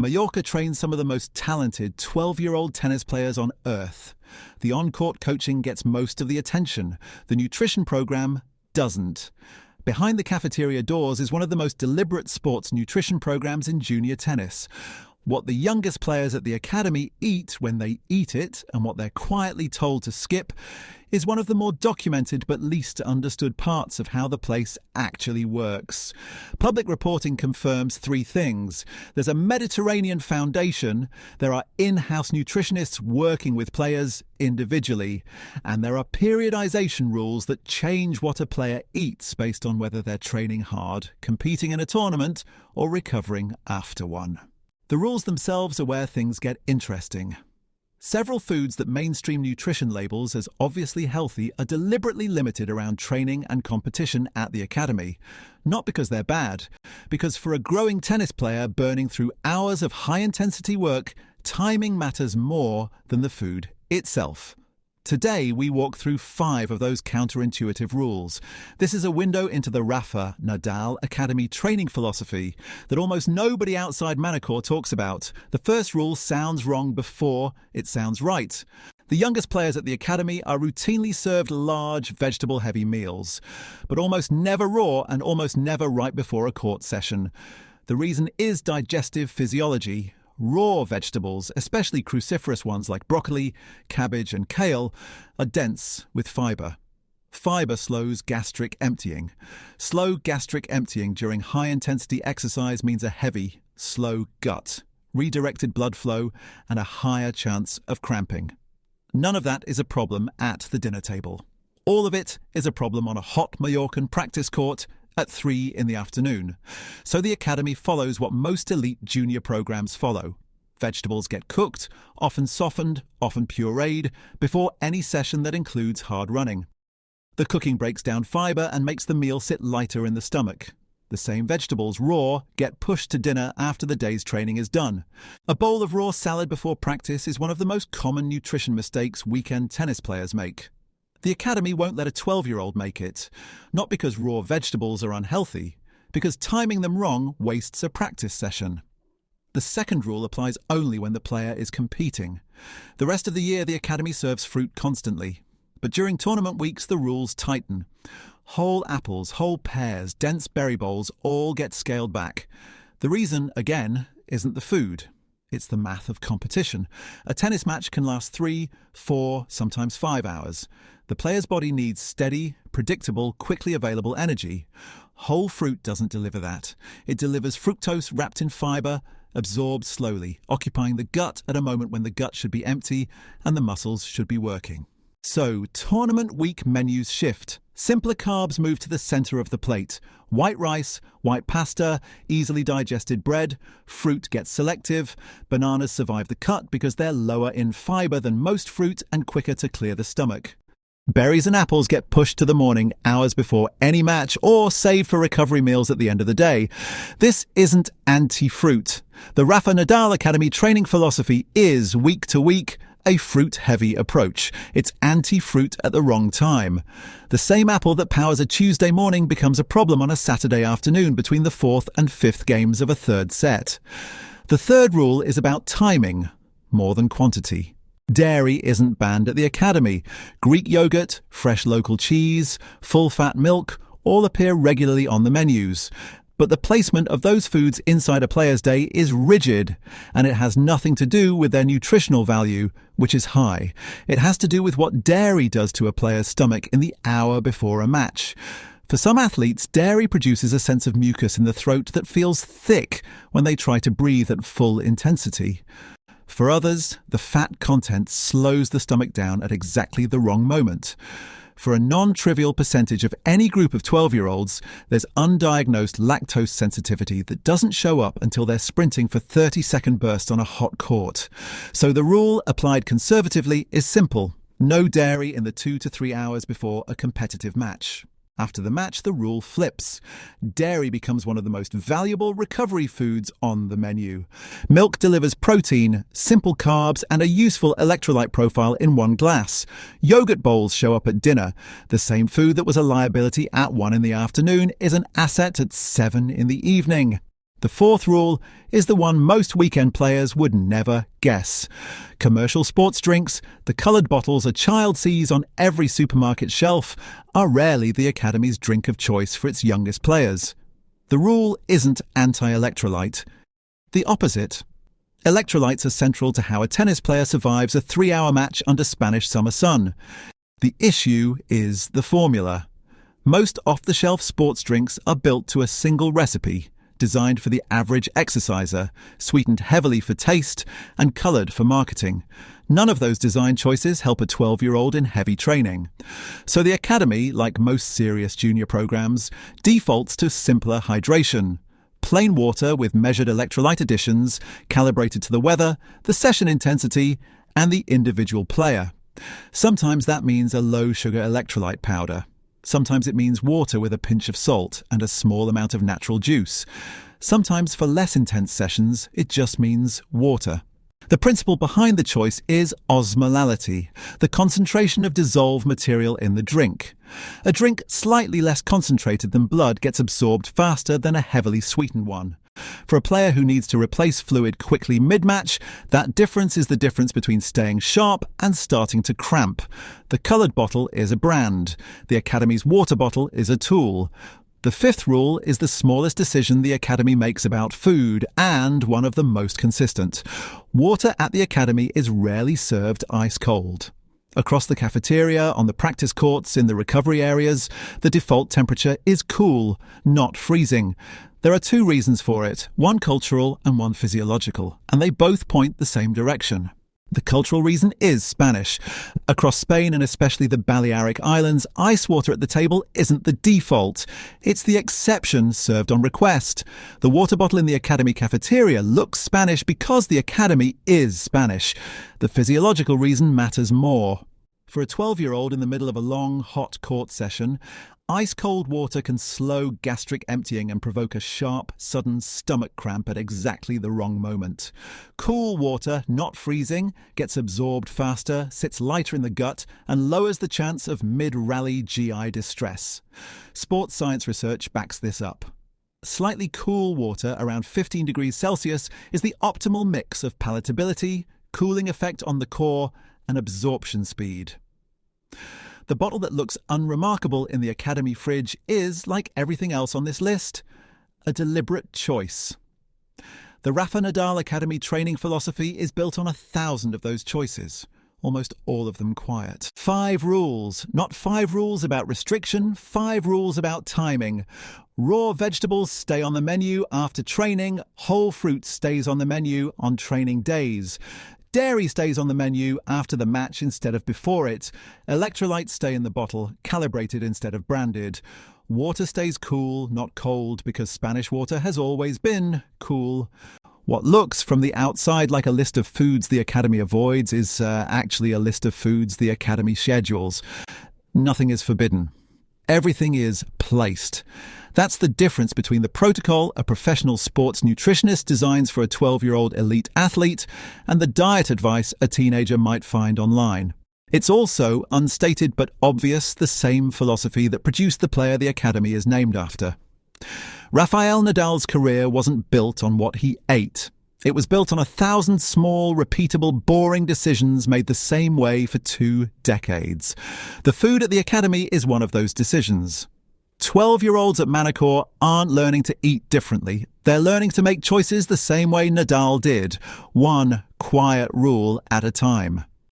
Mallorca trains some of the most talented 12-year-old tennis players on earth. The on-court coaching gets most of the attention. The nutrition program doesn't. Behind the cafeteria doors is one of the most deliberate sports nutrition programs in junior tennis. What the youngest players at the academy eat when they eat it, and what they're quietly told to skip, is one of the more documented but least understood parts of how the place actually works. Public reporting confirms three things. There's a Mediterranean foundation, there are in-house nutritionists working with players individually, and there are periodization rules that change what a player eats based on whether they're training hard, competing in a tournament, or recovering after one. The rules themselves are where things get interesting. Several foods that mainstream nutrition labels as obviously healthy are deliberately limited around training and competition at the academy. Not because they're bad, because for a growing tennis player burning through hours of high-intensity work, timing matters more than the food itself. Today, we walk through 5 of those counterintuitive rules. This is a window into the Rafa Nadal Academy training philosophy that almost nobody outside Manacor talks about. The first rule sounds wrong before it sounds right. The youngest players at the academy are routinely served large, vegetable-heavy meals, but almost never raw and almost never right before a court session. The reason is digestive physiology. Raw vegetables, especially cruciferous ones like broccoli, cabbage and kale, are dense with fibre. Fibre slows gastric emptying. Slow gastric emptying during high-intensity exercise means a heavy, slow gut, redirected blood flow, and a higher chance of cramping. None of that is a problem at the dinner table. All of it is a problem on a hot Mallorcan practice court at 3 in the afternoon. So the academy follows what most elite junior programs follow. Vegetables get cooked, often softened, often pureed, before any session that includes hard running. The cooking breaks down fibre and makes the meal sit lighter in the stomach. The same vegetables, raw, get pushed to dinner after the day's training is done. A bowl of raw salad before practice is one of the most common nutrition mistakes weekend tennis players make. The academy won't let a 12-year-old make it, not because raw vegetables are unhealthy, because timing them wrong wastes a practice session. The second rule applies only when the player is competing. The rest of the year, the academy serves fruit constantly. But during tournament weeks, the rules tighten. Whole apples, whole pears, dense berry bowls all get scaled back. The reason, again, isn't the food. It's the math of competition. A tennis match can last 3, 4, sometimes 5 hours. The player's body needs steady, predictable, quickly available energy. Whole fruit doesn't deliver that. It delivers fructose wrapped in fibre, absorbed slowly, occupying the gut at a moment when the gut should be empty and the muscles should be working. So, tournament week menus shift. Simpler carbs move to the centre of the plate. White rice, white pasta, easily digested bread. Fruit gets selective. Bananas survive the cut because they're lower in fibre than most fruit and quicker to clear the stomach. Berries and apples get pushed to the morning, hours before any match, or saved for recovery meals at the end of the day. This isn't anti-fruit. The Rafa Nadal Academy training philosophy is, week to week, a fruit-heavy approach. It's anti-fruit at the wrong time. The same apple that powers a Tuesday morning becomes a problem on a Saturday afternoon between the 4th and 5th games of a third set. The third rule is about timing, more than quantity. Dairy isn't banned at the academy. Greek yogurt, fresh local cheese, full-fat milk all appear regularly on the menus. But the placement of those foods inside a player's day is rigid, and it has nothing to do with their nutritional value, which is high. It has to do with what dairy does to a player's stomach in the hour before a match. For some athletes, dairy produces a sense of mucus in the throat that feels thick when they try to breathe at full intensity. For others, the fat content slows the stomach down at exactly the wrong moment. For a non-trivial percentage of any group of 12-year-olds, there's undiagnosed lactose sensitivity that doesn't show up until they're sprinting for 30-second bursts on a hot court. So the rule, applied conservatively, is simple. No dairy in the 2 to 3 hours before a competitive match. After the match, the rule flips. Dairy becomes one of the most valuable recovery foods on the menu. Milk delivers protein, simple carbs, and a useful electrolyte profile in one glass. Yogurt bowls show up at dinner. The same food that was a liability at 1 in the afternoon is an asset at 7 in the evening. The fourth rule is the one most weekend players would never guess. Commercial sports drinks, the coloured bottles a child sees on every supermarket shelf, are rarely the Academy's drink of choice for its youngest players. The rule isn't anti-electrolyte. The opposite. Electrolytes are central to how a tennis player survives a 3-hour match under Spanish summer sun. The issue is the formula. Most off-the-shelf sports drinks are built to a single recipe, designed for the average exerciser, sweetened heavily for taste and coloured for marketing. None of those design choices help a 12-year-old in heavy training. So the Academy, like most serious junior programs, defaults to simpler hydration. Plain water with measured electrolyte additions, calibrated to the weather, the session intensity, and the individual player. Sometimes that means a low-sugar electrolyte powder. Sometimes it means water with a pinch of salt and a small amount of natural juice. Sometimes for less intense sessions, it just means water. The principle behind the choice is osmolality, the concentration of dissolved material in the drink. A drink slightly less concentrated than blood gets absorbed faster than a heavily sweetened one. For a player who needs to replace fluid quickly mid-match, that difference is the difference between staying sharp and starting to cramp. The coloured bottle is a brand. The Academy's water bottle is a tool. The fifth rule is the smallest decision the Academy makes about food, and one of the most consistent. Water at the Academy is rarely served ice cold. Across the cafeteria, on the practice courts, in the recovery areas, the default temperature is cool, not freezing. There are two reasons for it, one cultural and one physiological, and they both point the same direction. The cultural reason is Spanish. Across Spain and especially the Balearic Islands, ice water at the table isn't the default. It's the exception served on request. The water bottle in the Academy cafeteria looks Spanish because the Academy is Spanish. The physiological reason matters more. For a 12-year-old in the middle of a long, hot court session, ice-cold water can slow gastric emptying and provoke a sharp, sudden stomach cramp at exactly the wrong moment. Cool water, not freezing, gets absorbed faster, sits lighter in the gut, and lowers the chance of mid-rally GI distress. Sports science research backs this up. Slightly cool water, around 15 degrees Celsius, is the optimal mix of palatability, cooling effect on the core, and absorption speed. The bottle that looks unremarkable in the Academy fridge is, like everything else on this list, a deliberate choice. The Rafa Nadal Academy training philosophy is built on 1,000 of those choices, almost all of them quiet. 5 rules, not 5 rules about restriction, 5 rules about timing. Raw vegetables stay on the menu after training, whole fruit stays on the menu on training days. Dairy stays on the menu after the match instead of before it. Electrolytes stay in the bottle, calibrated instead of branded. Water stays cool, not cold, because Spanish water has always been cool. What looks from the outside like a list of foods the Academy avoids is actually a list of foods the Academy schedules. Nothing is forbidden. Everything is placed. That's the difference between the protocol a professional sports nutritionist designs for a 12-year-old elite athlete and the diet advice a teenager might find online. It's also, unstated but obvious, the same philosophy that produced the player the Academy is named after. Rafael Nadal's career wasn't built on what he ate. It was built on 1,000 small, repeatable, boring decisions made the same way for 2 decades. The food at the Academy is one of those decisions. 12-year-olds at Manacor aren't learning to eat differently. They're learning to make choices the same way Nadal did, one quiet rule at a time.